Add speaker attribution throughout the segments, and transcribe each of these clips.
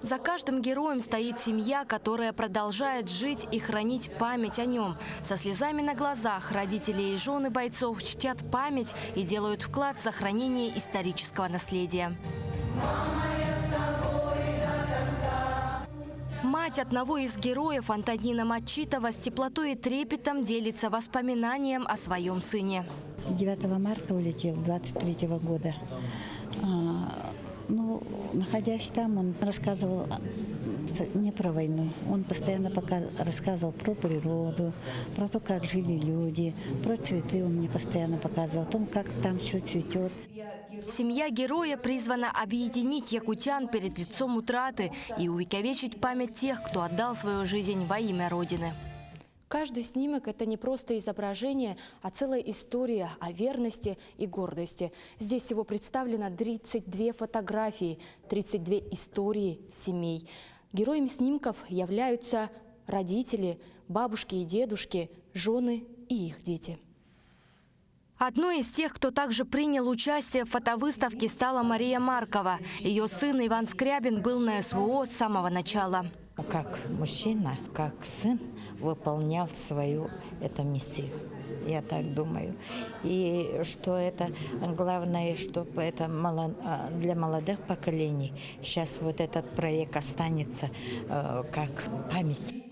Speaker 1: За каждым героем стоит семья, которая продолжает жить и хранить память о нем. Со слезами на глазах родители и жены бойцов чтят память и делают вклад в сохранение исторического наследия. Мать одного из героев, Антонина Мачитова, с теплотой и трепетом делится воспоминанием о своем сыне.
Speaker 2: 9 марта улетел 23-го года. Находясь там, он рассказывал не про войну. Он постоянно рассказывал про природу, про то, как жили люди, про цветы он мне постоянно показывал, о том, как там все цветет.
Speaker 1: Семья героя призвана объединить якутян перед лицом утраты и увековечить память тех, кто отдал свою жизнь во имя Родины. Каждый снимок – это не просто изображение, а целая история о верности и гордости. Здесь всего представлено 32 фотографии, 32 истории семей. Героями снимков являются родители, бабушки и дедушки, жены и их дети. Одной из тех, кто также принял участие в фотовыставке, стала Мария Маркова. Ее сын Иван Скрябин был на СВО с самого начала.
Speaker 3: Как мужчина, как сын выполнял свою миссию. Я так думаю. И что это главное, чтобы это для молодых поколений сейчас вот этот проект останется как память.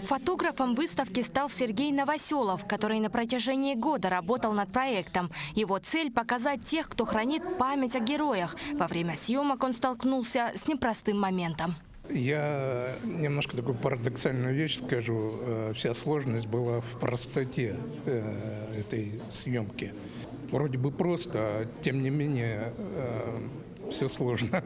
Speaker 1: Фотографом выставки стал Сергей Новоселов, который на протяжении года работал над проектом. Его цель – показать тех, кто хранит память о героях. Во время съемок он столкнулся с непростым моментом.
Speaker 4: Я немножко такую парадоксальную вещь скажу. Вся сложность была в простоте этой съемки. Вроде бы просто, а тем не менее все сложно.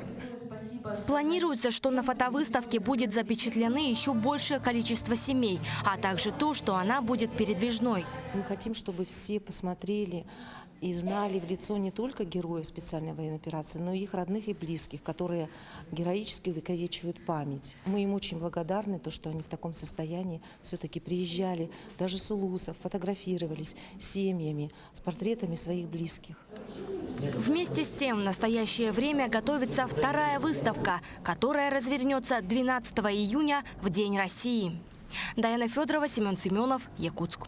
Speaker 1: Планируется, что на фотовыставке будет запечатлены еще большее количество семей, а также то, что она будет передвижной.
Speaker 5: Мы хотим, чтобы все посмотрели и знали в лицо не только героев специальной военной операции, но и их родных и близких, которые героически увековечивают память. Мы им очень благодарны, то, что они в таком состоянии все-таки приезжали, даже с улусов, фотографировались с семьями, с портретами своих близких.
Speaker 1: Вместе с тем в настоящее время готовится вторая выставка, которая развернется 12 июня в День России. Даяна Федорова, Семен Семенов, Якутск.